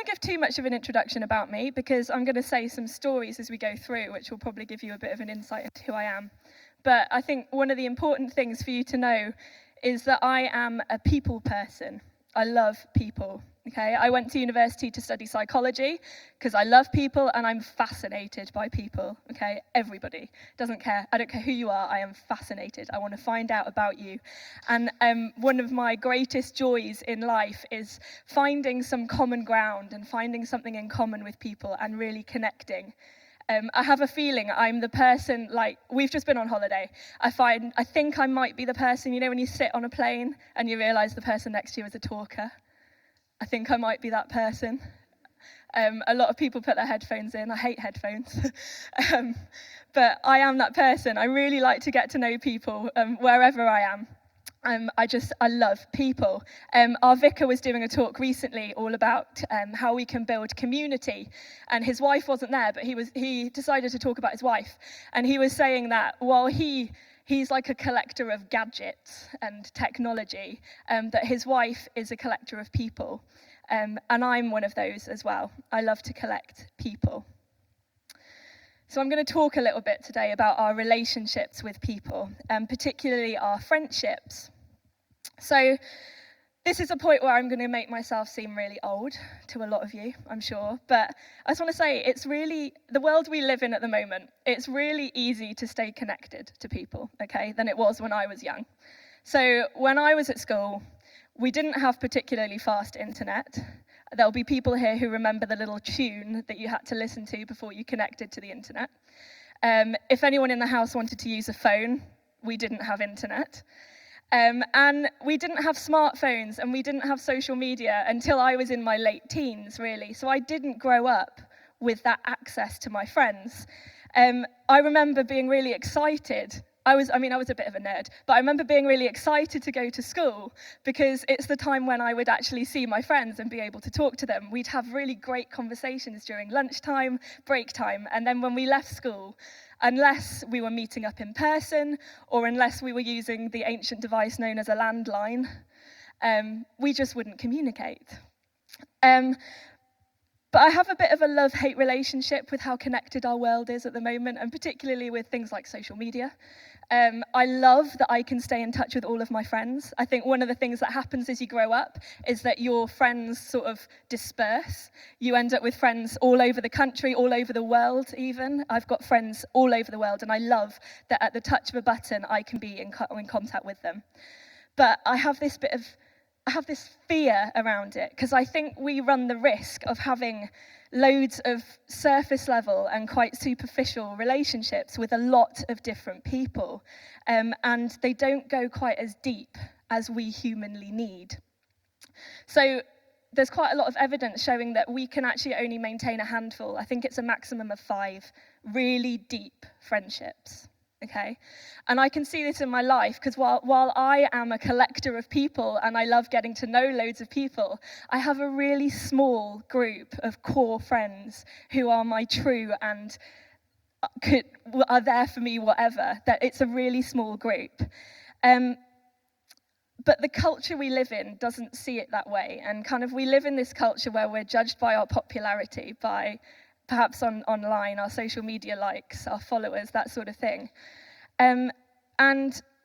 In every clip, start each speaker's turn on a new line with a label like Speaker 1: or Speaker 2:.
Speaker 1: won't give too much of an introduction about me because I'm going to say some stories as we go through, which will probably give you a bit of an insight into who I am. But I think one of the important things for you to know is that I am a people person. I love people, okay? I went to university to study psychology because I love people and I'm fascinated by people, okay? Everybody, doesn't care. I don't care who you are, I am fascinated. I want to find out about you. And one of my greatest joys in life is finding some common ground and finding something in common with people and really connecting. I have a feeling I'm the person, like, we've just been on holiday. I think I might be the person, you know, when you sit on a plane and you realise the person next to you is a talker. I think I might be that person. A lot of people put their headphones in. I hate headphones. But I am that person. I really like to get to know people wherever I am. I love people. Our vicar was doing a talk recently all about how we can build community, and his wife wasn't there, but he decided to talk about his wife, and he was saying that while he's like a collector of gadgets and technology, that his wife is a collector of people, and I'm one of those as well. I love to collect people. So I'm going to talk a little bit today about our relationships with people, and particularly our friendships. So this is a point where I'm going to make myself seem really old to a lot of you, I'm sure. But I just want to say, it's really, the world we live in at the moment, it's really easy to stay connected to people, okay, than it was when I was young. So when I was at school, we didn't have particularly fast internet. There'll be people here who remember the little tune that you had to listen to before you connected to the internet. If anyone in the house wanted to use a phone, we didn't have internet. And we didn't have smartphones and we didn't have social media until I was in my late teens, really. So I didn't grow up with that access to my friends. I remember being really excited. I was a bit of a nerd, but I remember being really excited to go to school because it's the time when I would actually see my friends and be able to talk to them. We'd have really great conversations during lunchtime, break time, and then when we left school, unless we were meeting up in person or unless we were using the ancient device known as a landline, we just wouldn't communicate. But I have a bit of a love-hate relationship with how connected our world is at the moment, and particularly with things like social media. I love that I can stay in touch with all of my friends. I think one of the things that happens as you grow up is that your friends sort of disperse. You end up with friends all over the country, all over the world even. I've got friends all over the world, and I love that at the touch of a button I can be in contact with them. But I have this fear around it, because I think we run the risk of having loads of surface level and quite superficial relationships with a lot of different people, and they don't go quite as deep as we humanly need. So there's quite a lot of evidence showing that we can actually only maintain a handful, I think it's a maximum of 5, really deep friendships. Okay, and I can see this in my life because while I am a collector of people and I love getting to know loads of people, I have a really small group of core friends who are my true and are there for me whatever. That it's a really small group. But the culture we live in doesn't see it that way, and kind of we live in this culture where we're judged by our popularity, by perhaps online, our social media likes, our followers, that sort of thing. And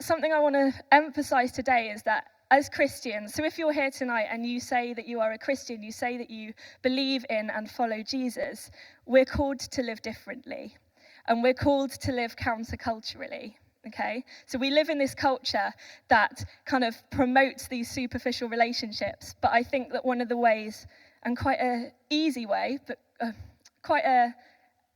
Speaker 1: something I want to emphasize today is that as Christians, so if you're here tonight and you say that you are a Christian, you say that you believe in and follow Jesus, we're called to live differently. And we're called to live counterculturally. Okay, so we live in this culture that kind of promotes these superficial relationships, but I think that one of the ways, and quite an easy way, but quite a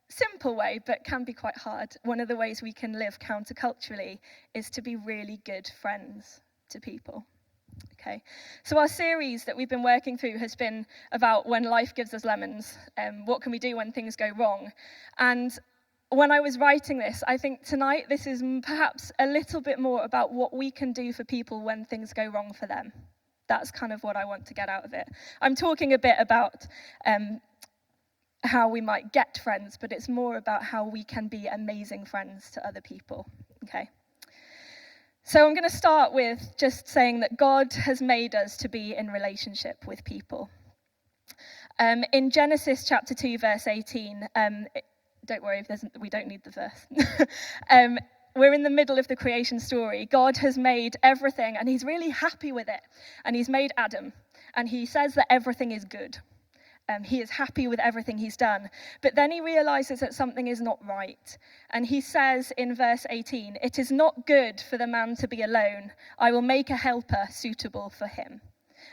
Speaker 1: simple way, but can be quite hard. One of the ways we can live counterculturally is to be really good friends to people. Okay, so our series that we've been working through has been about when life gives us lemons, what can we do when things go wrong? And when I was writing this, I think tonight this is perhaps a little bit more about what we can do for people when things go wrong for them. That's kind of what I want to get out of it. I'm talking a bit about how we might get friends, but it's more about how we can be amazing friends to other people, okay? So I'm going to start with just saying that God has made us to be in relationship with people. In Genesis chapter 2, verse 18, don't worry, we don't need the verse. We're in the middle of the creation story. God has made everything, and he's really happy with it. And he's made Adam, and he says that everything is good. He is happy with everything he's done. But then he realizes that something is not right. And he says in verse 18, "It is not good for the man to be alone. I will make a helper suitable for him."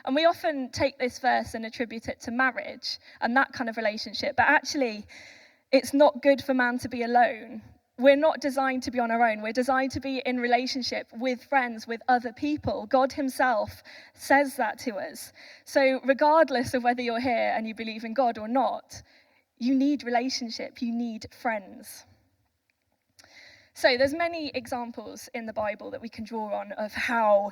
Speaker 1: And we often take this verse and attribute it to marriage and that kind of relationship. But actually, it's not good for man to be alone. We're not designed to be on our own. We're designed to be in relationship with friends, with other people. God himself says that to us. So regardless of whether you're here and you believe in God or not, you need relationship, you need friends. So there's many examples in the Bible that we can draw on of how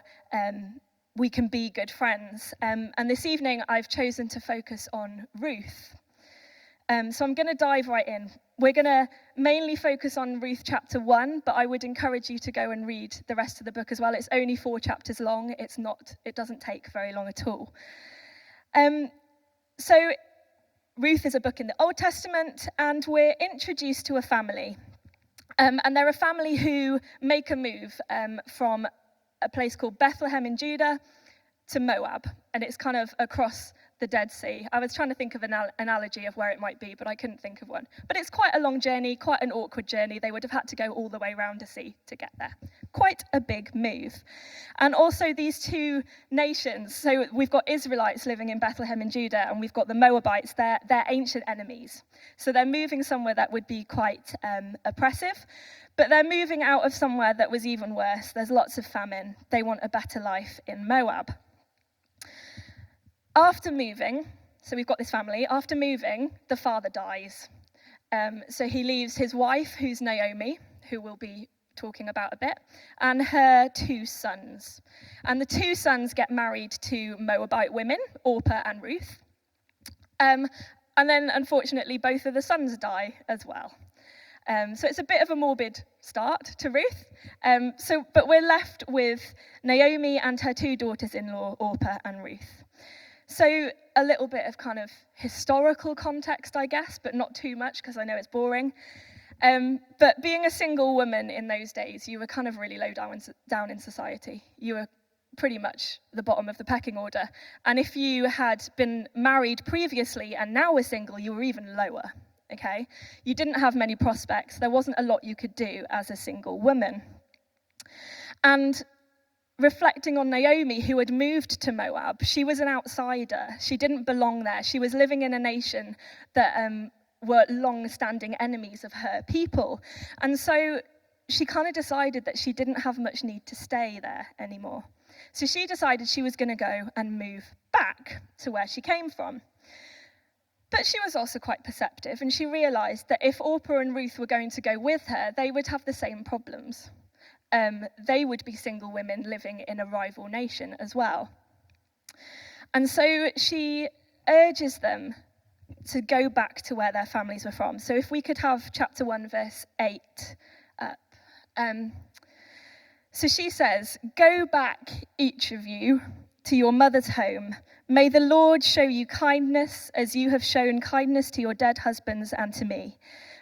Speaker 1: we can be good friends. And this evening I've chosen to focus on Ruth. So I'm going to dive right in. We're going to mainly focus on Ruth chapter 1, but I would encourage you to go and read the rest of the book as well. It's only 4 chapters long. It doesn't take very long at all. So Ruth is a book in the Old Testament, and we're introduced to a family. And they're a family who make a move from a place called Bethlehem in Judah to Moab, and it's kind of across the Dead Sea. I was trying to think of an analogy of where it might be, but I couldn't think of one. But it's quite a long journey, quite an awkward journey. They would have had to go all the way around a sea to get there. Quite a big move. And also these two nations, so we've got Israelites living in Bethlehem in Judah, and we've got the Moabites, they're ancient enemies. So they're moving somewhere that would be quite oppressive, but they're moving out of somewhere that was even worse. There's lots of famine. They want a better life in Moab. After moving, so we've got this family, after moving, the father dies. So he leaves his wife, who's Naomi, who we'll be talking about a bit, and her 2 sons. And the 2 sons get married to Moabite women, Orpah and Ruth. And then, unfortunately, both of the sons die as well. So it's a bit of a morbid start to Ruth. But we're left with Naomi and her 2 daughters-in-law, Orpah and Ruth. So a little bit of kind of historical context, I guess, but not too much because I know it's boring. But being a single woman in those days, you were kind of really low down in society. You were pretty much the bottom of the pecking order. And if you had been married previously and now were single, you were even lower, okay? You didn't have many prospects. There wasn't a lot you could do as a single woman. And reflecting on Naomi, who had moved to Moab, she was an outsider. She didn't belong there. She was living in a nation that were long-standing enemies of her people. And so she kind of decided that she didn't have much need to stay there anymore. So she decided she was going to go and move back to where she came from. But she was also quite perceptive, and she realized that if Orpah and Ruth were going to go with her, they would have the same problems. They would be single women living in a rival nation as well. And so she urges them to go back to where their families were from. So if we could have chapter 1, verse 8 up. So she says, "Go back, each of you, to your mother's home. May the Lord show you kindness as you have shown kindness to your dead husbands and to me.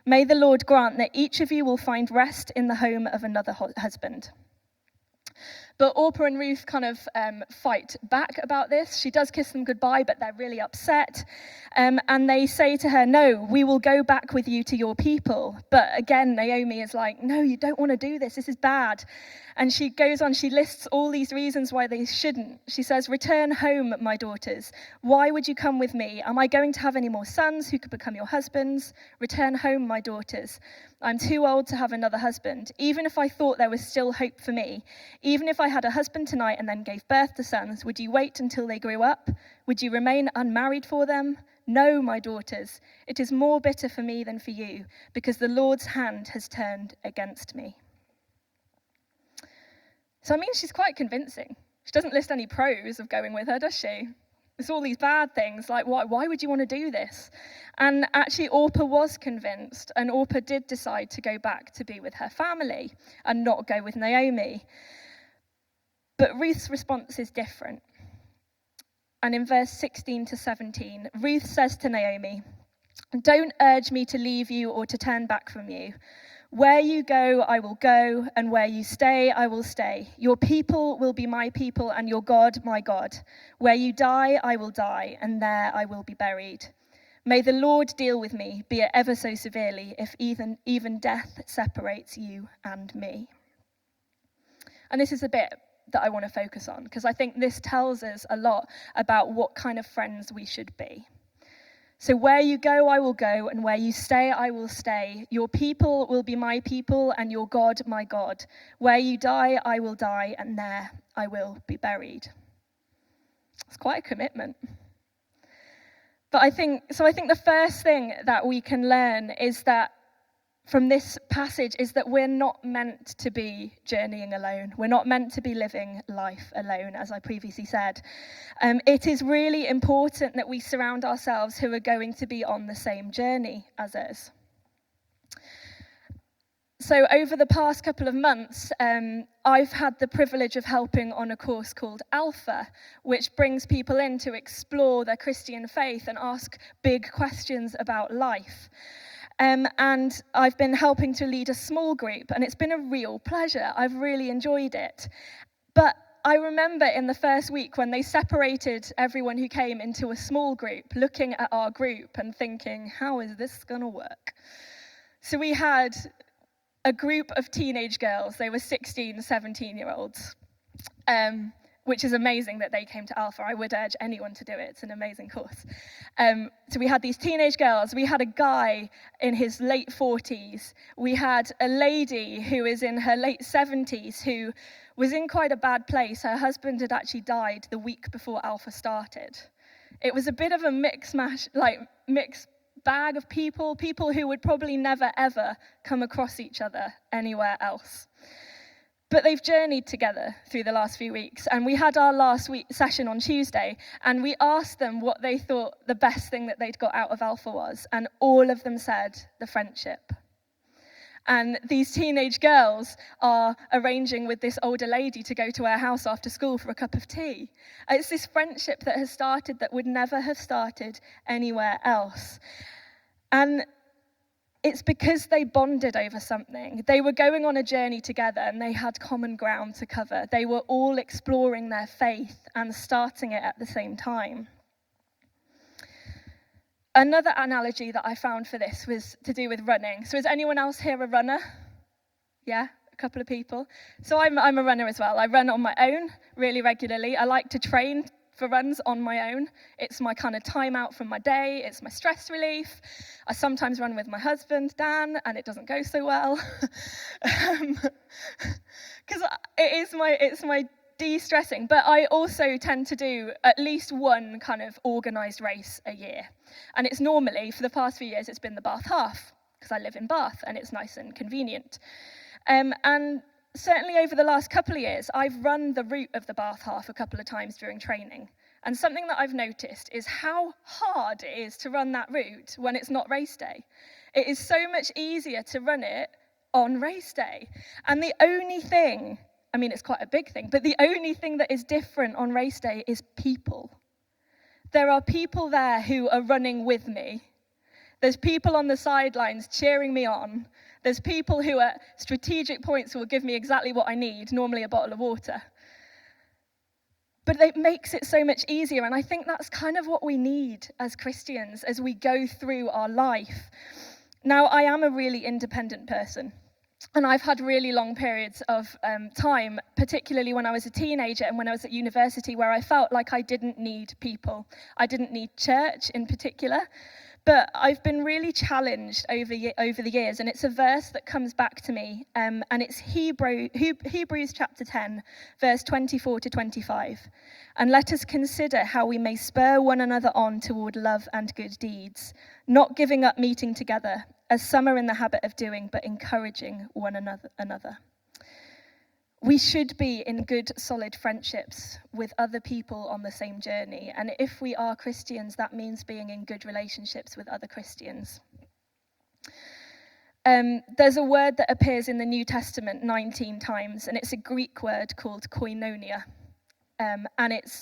Speaker 1: May the Lord grant that each of you will find rest in the home of another husband." But Orpah and Ruth kind of fight back about this. She does kiss them goodbye, but they're really upset. And they say to her, "No, we will go back with you to your people." But again, Naomi is like, "No, you don't want to do this. This is bad." And she goes on, she lists all these reasons why they shouldn't. She says, "Return home, my daughters. Why would you come with me? Am I going to have any more sons who could become your husbands? Return home, my daughters. I'm too old to have another husband. Even if I thought there was still hope for me, even if I had a husband tonight and then gave birth to sons, would you wait until they grew up? Would you remain unmarried for them? No, my daughters. It is more bitter for me than for you, because the Lord's hand has turned against me." So, I mean, she's quite convincing. She doesn't list any pros of going with her, does she? It's all these bad things, like why would you want to do this? And actually, Orpah was convinced, and Orpah did decide to go back to be with her family and not go with Naomi. But Ruth's response is different. And in verse 16 to 17, Ruth says to Naomi, "Don't urge me to leave you or to turn back from you. Where you go, I will go, and where you stay, I will stay. Your people will be my people, and your God, my God. Where you die, I will die, and there I will be buried. May the Lord deal with me, be it ever so severely, if even death separates you and me." And this is a bit that I want to focus on, because I think this tells us a lot about what kind of friends we should be. So where you go, I will go, and where you stay, I will stay. Your people will be my people, and your God, my God. Where you die, I will die, and there I will be buried. It's quite a commitment. But I think the first thing that we can learn is that from this passage is that we're not meant to be journeying alone. We're not meant to be living life alone, as I previously said. It is really important that we surround ourselves who are going to be on the same journey as us. So over the past couple of months, I've had the privilege of helping on a course called Alpha, which brings people in to explore their Christian faith and ask big questions about life. And I've been helping to lead a small group, and it's been a real pleasure. I've really enjoyed it. But I remember in the first week when they separated everyone who came into a small group, looking at our group and thinking, how is this going to work? So we had a group of teenage girls. They were 16, 17-year-olds, which is amazing that they came to Alpha. I would urge anyone to do it. It's an amazing course. So we had these teenage girls. We had a guy in his late 40s. We had a lady who is in her late 70s who was in quite a bad place. Her husband had actually died the week before Alpha started. It was a bit of a mixed bag of people who would probably never, ever come across each other anywhere else. But they've journeyed together through the last few weeks, and we had our last week session on Tuesday, and we asked them what they thought the best thing that they'd got out of Alpha was, and all of them said the friendship. And these teenage girls are arranging with this older lady to go to her house after school for a cup of tea. It's this friendship that has started that would never have started anywhere else. And it's because they bonded over something. They were going on a journey together and they had common ground to cover. They were all exploring their faith and starting it at the same time. Another analogy that I found for this was to do with running. So is anyone else here a runner? Yeah, a couple of people. So I'm a runner as well. I run on my own really regularly. I like to train for runs on my own. It's my kind of time out from my day. It's my stress relief. I sometimes run with my husband, Dan, and it doesn't go so well. Because it's my de-stressing. But I also tend to do at least one kind of organised race a year. And it's normally, for the past few years, it's been the Bath Half, because I live in Bath and it's nice and convenient. And certainly over the last couple of years, I've run the route of the Bath Half a couple of times during training. And something that I've noticed is how hard it is to run that route when it's not race day. It is so much easier to run it on race day. And the only thing, I mean, it's quite a big thing, but the only thing that is different on race day is people. There are people there who are running with me. There's people on the sidelines cheering me on. There's people who at strategic points will give me exactly what I need, normally a bottle of water. But it makes it so much easier, and I think that's kind of what we need as Christians as we go through our life. Now, I am a really independent person, and I've had really long periods of time, particularly when I was a teenager and when I was at university, where I felt like I didn't need people. I didn't need church in particular. But I've been really challenged over the years, and it's a verse that comes back to me, and it's Hebrews chapter 10, verse 24 to 25. And let us consider how we may spur one another on toward love and good deeds, not giving up meeting together, as some are in the habit of doing, but encouraging one another. We should be in good, solid friendships with other people on the same journey. And if we are Christians, that means being in good relationships with other Christians. There's a word that appears in the New Testament 19 times, and it's a Greek word called koinonia. and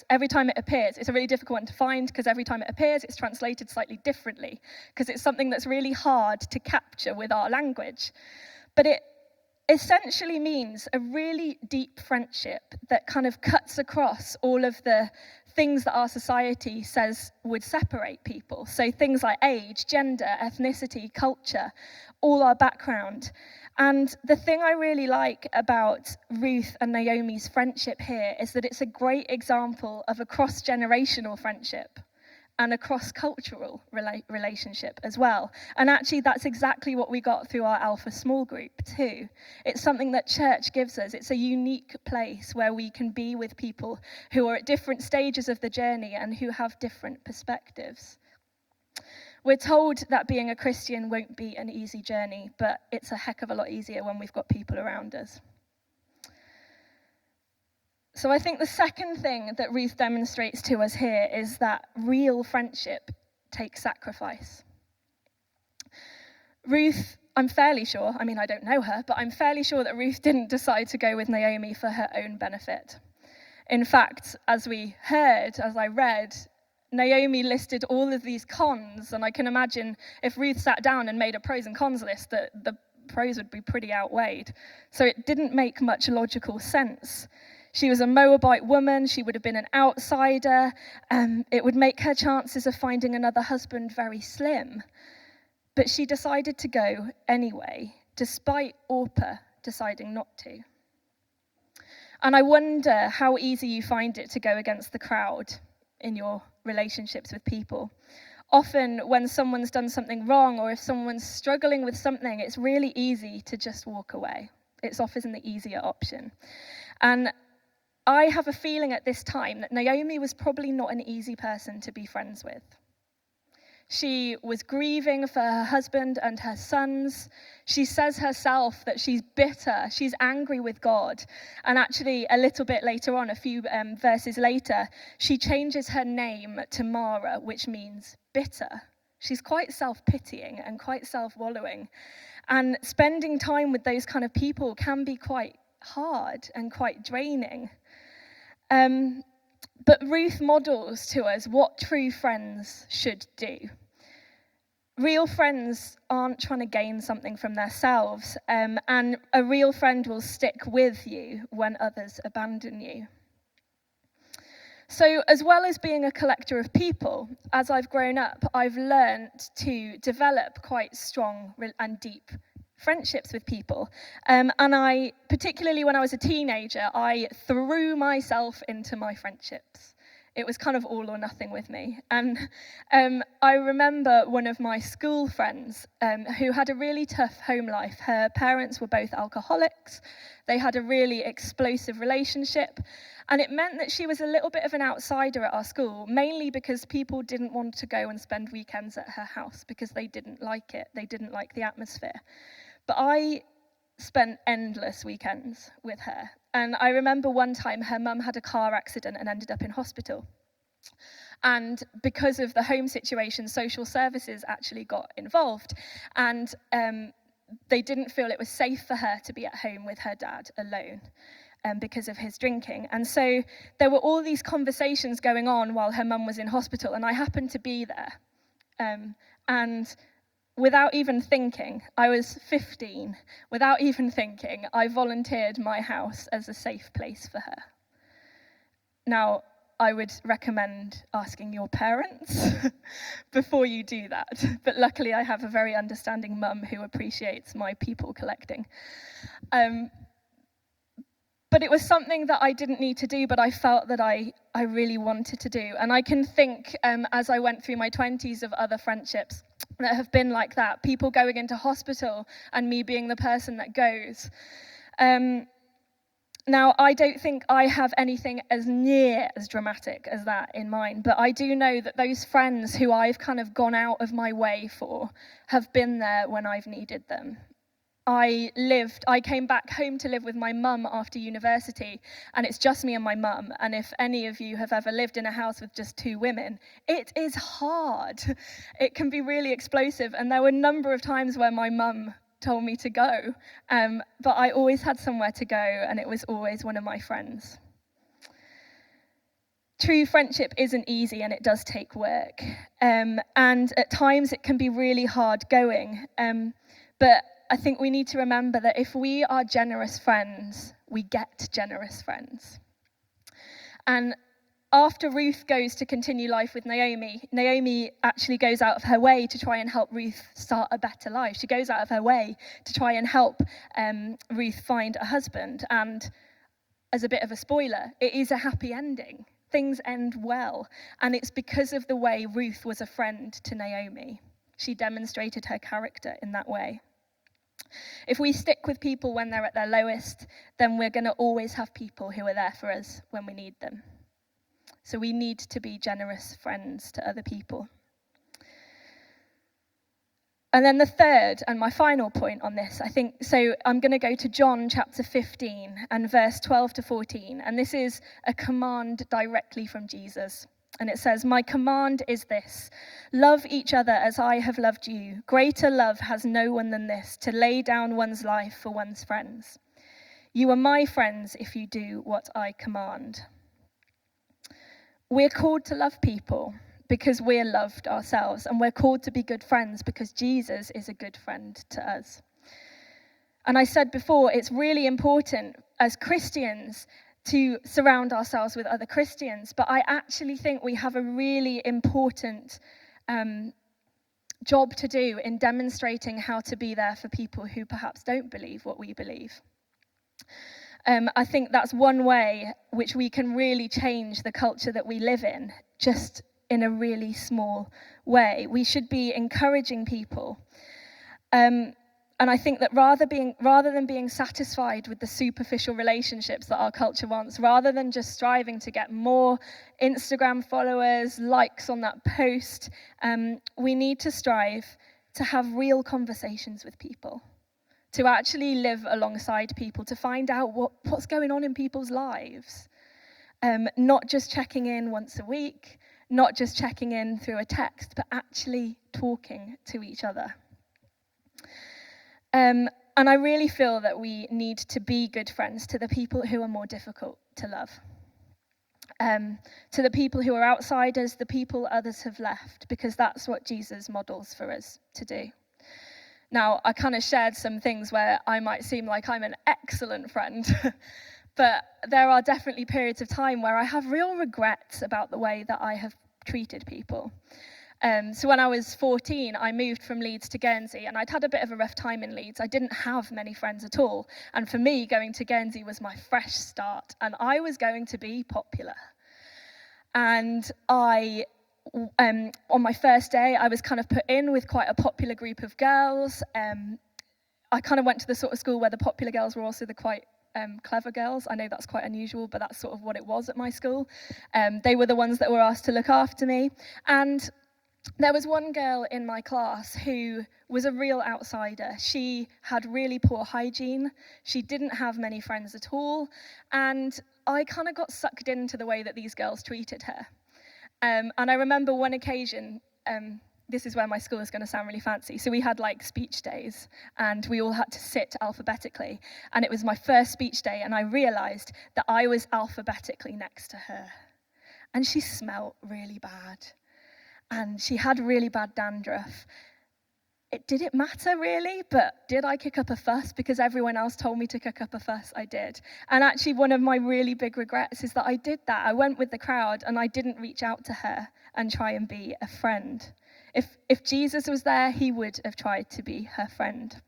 Speaker 1: every time it appears, it's a really difficult one to find because every time it appears, it's translated slightly differently because it's something that's really hard to capture with our language. But it essentially means a really deep friendship that kind of cuts across all of the things that our society says would separate people. So things like age, gender, ethnicity, culture, all our background. And the thing I really like about Ruth and Naomi's friendship here is that it's a great example of a cross-generational friendship and a cross-cultural relationship as well. And actually, that's exactly what we got through our Alpha small group too. It's something that church gives us. It's a unique place where we can be with people who are at different stages of the journey and who have different perspectives. We're told that being a Christian won't be an easy journey, but it's a heck of a lot easier when we've got people around us. So I think the second thing that Ruth demonstrates to us here is that real friendship takes sacrifice. Ruth, I'm fairly sure, I mean, I don't know her, but I'm fairly sure that Ruth didn't decide to go with Naomi for her own benefit. In fact, as I read, Naomi listed all of these cons, and I can imagine if Ruth sat down and made a pros and cons list, that the pros would be pretty outweighed. So it didn't make much logical sense. She was a Moabite woman, she would have been an outsider, it would make her chances of finding another husband very slim. But she decided to go anyway, despite Orpah deciding not to. And I wonder how easy you find it to go against the crowd in your relationships with people. Often when someone's done something wrong or if someone's struggling with something, it's really easy to just walk away. It's often the easier option. And I have a feeling at this time that Naomi was probably not an easy person to be friends with. She was grieving for her husband and her sons. She says herself that she's bitter, she's angry with God. And actually, a little bit later on, a few verses later, she changes her name to Mara, which means bitter. She's quite self-pitying and quite self-wallowing. And spending time with those kind of people can be quite hard and quite draining. But Ruth models to us what true friends should do. Real friends aren't trying to gain something from themselves, and a real friend will stick with you when others abandon you. So as well as being a collector of people, as I've grown up, I've learned to develop quite strong and deep friendships with people. And I, particularly when I was a teenager, I threw myself into my friendships. It was kind of all or nothing with me. And I remember one of my school friends who had a really tough home life. Her parents were both alcoholics. They had a really explosive relationship. And it meant that she was a little bit of an outsider at our school, mainly because people didn't want to go and spend weekends at her house because they didn't like it. They didn't like the atmosphere. But I spent endless weekends with her. And I remember one time her mum had a car accident and ended up in hospital. And because of the home situation, social services actually got involved. And they didn't feel it was safe for her to be at home with her dad alone because of his drinking. And so there were all these conversations going on while her mum was in hospital, and I happened to be there. And without even thinking, I was 15, without even thinking, I volunteered my house as a safe place for her. Now, I would recommend asking your parents before you do that. But luckily, I have a very understanding mum who appreciates my people collecting. But it was something that I didn't need to do, but I felt that I really wanted to do. And I can think, as I went through my 20s, of other friendships that have been like that. People going into hospital and me being the person that goes. Now, I don't think I have anything as near as dramatic as that in mind, but I do know that those friends who I've kind of gone out of my way for have been there when I've needed them. I came back home to live with my mum after university, and it's just me and my mum. And if any of you have ever lived in a house with just two women, it is hard. It can be really explosive. And there were a number of times where my mum told me to go, but I always had somewhere to go, and it was always one of my friends. True friendship isn't easy and it does take work. And at times it can be really hard going. But I think we need to remember that if we are generous friends, we get generous friends. And after Ruth goes to continue life with Naomi actually goes out of her way to try and help Ruth start a better life. She goes out of her way to try and help Ruth find a husband. And as a bit of a spoiler, it is a happy ending. Things end well. And it's because of the way Ruth was a friend to Naomi. She demonstrated her character in that way. If we stick with people when they're at their lowest, then we're going to always have people who are there for us when we need them. So we need to be generous friends to other people. And then the third and my final point on this, I think, so I'm going to go to John chapter 15 and verse 12 to 14. And this is a command directly from Jesus. And it says, "My command is this: love each other as I have loved you. Greater love has no one than this, to lay down one's life for one's friends. You are my friends if you do what I command." We're called to love people because we're loved ourselves, and we're called to be good friends because Jesus is a good friend to us. And I said before, it's really important as Christians to surround ourselves with other Christians, but I actually think we have a really important job to do in demonstrating how to be there for people who perhaps don't believe what we believe. I think that's one way which we can really change the culture that we live in, just in a really small way. We should be encouraging people. And I think that rather than being satisfied with the superficial relationships that our culture wants, rather than just striving to get more Instagram followers, likes on that post, we need to strive to have real conversations with people, to actually live alongside people, to find out what's going on in people's lives. Not just checking in once a week, not just checking in through a text, but actually talking to each other. And I really feel that we need to be good friends to the people who are more difficult to love. To the people who are outsiders, the people others have left, because that's what Jesus models for us to do. Now, I kind of shared some things where I might seem like I'm an excellent friend, but there are definitely periods of time where I have real regrets about the way that I have treated people. So when I was 14, I moved from Leeds to Guernsey, and I'd had a bit of a rough time in Leeds. I didn't have many friends at all, and for me, going to Guernsey was my fresh start, and I was going to be popular. And on my first day, I was kind of put in with quite a popular group of girls. I kind of went to the sort of school where the popular girls were also the quite clever girls. I know that's quite unusual, but that's sort of what it was at my school. They were the ones that were asked to look after me. And there was one girl in my class who was a real outsider. She had really poor hygiene. She didn't have many friends at all. And I kind of got sucked into the way that these girls treated her. And I remember one occasion, this is where my school is going to sound really fancy. So we had like speech days, and we all had to sit alphabetically. And it was my first speech day, and I realized that I was alphabetically next to her. And she smelled really bad. And she had really bad dandruff. Did it matter really? But did I kick up a fuss? Because everyone else told me to kick up a fuss, I did. And actually one of my really big regrets is that I did that. I went with the crowd and I didn't reach out to her and try and be a friend. If Jesus was there, he would have tried to be her friend.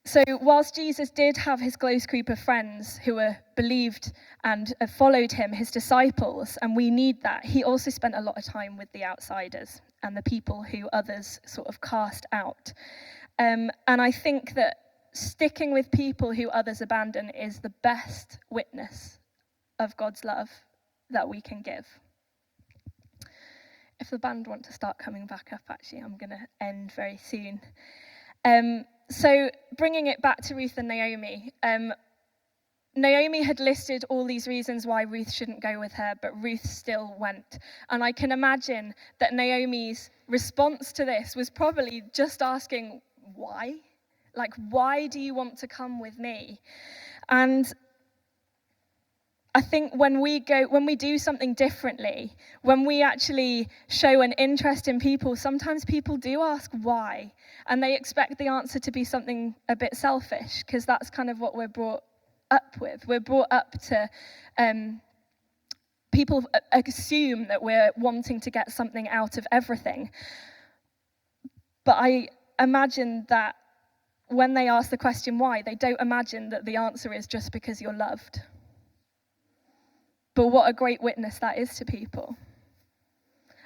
Speaker 1: So whilst Jesus did have his close group of friends who were believed and followed him, his disciples, and we need that, he also spent a lot of time with the outsiders and the people who others sort of cast out. And I think that sticking with people who others abandon is the best witness of God's love that we can give. If the band want to start coming back up, actually, I'm going to end very soon. So bringing it back to Ruth and Naomi, Naomi had listed all these reasons why Ruth shouldn't go with her, but Ruth still went. And I can imagine that Naomi's response to this was probably just asking, why? Like, why do you want to come with me? And I think when we do something differently, when we actually show an interest in people, sometimes people do ask why, and they expect the answer to be something a bit selfish, because that's kind of what we're brought up with. We're brought up to, people assume that we're wanting to get something out of everything. But I imagine that when they ask the question why, they don't imagine that the answer is just because you're loved. But what a great witness that is to people.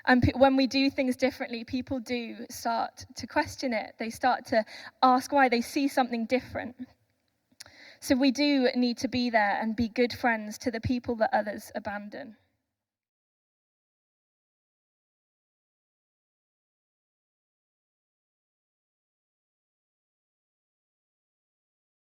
Speaker 1: And when we do things differently, people do start to question it. They start to ask why. They see something different. So we do need to be there and be good friends to the people that others abandon.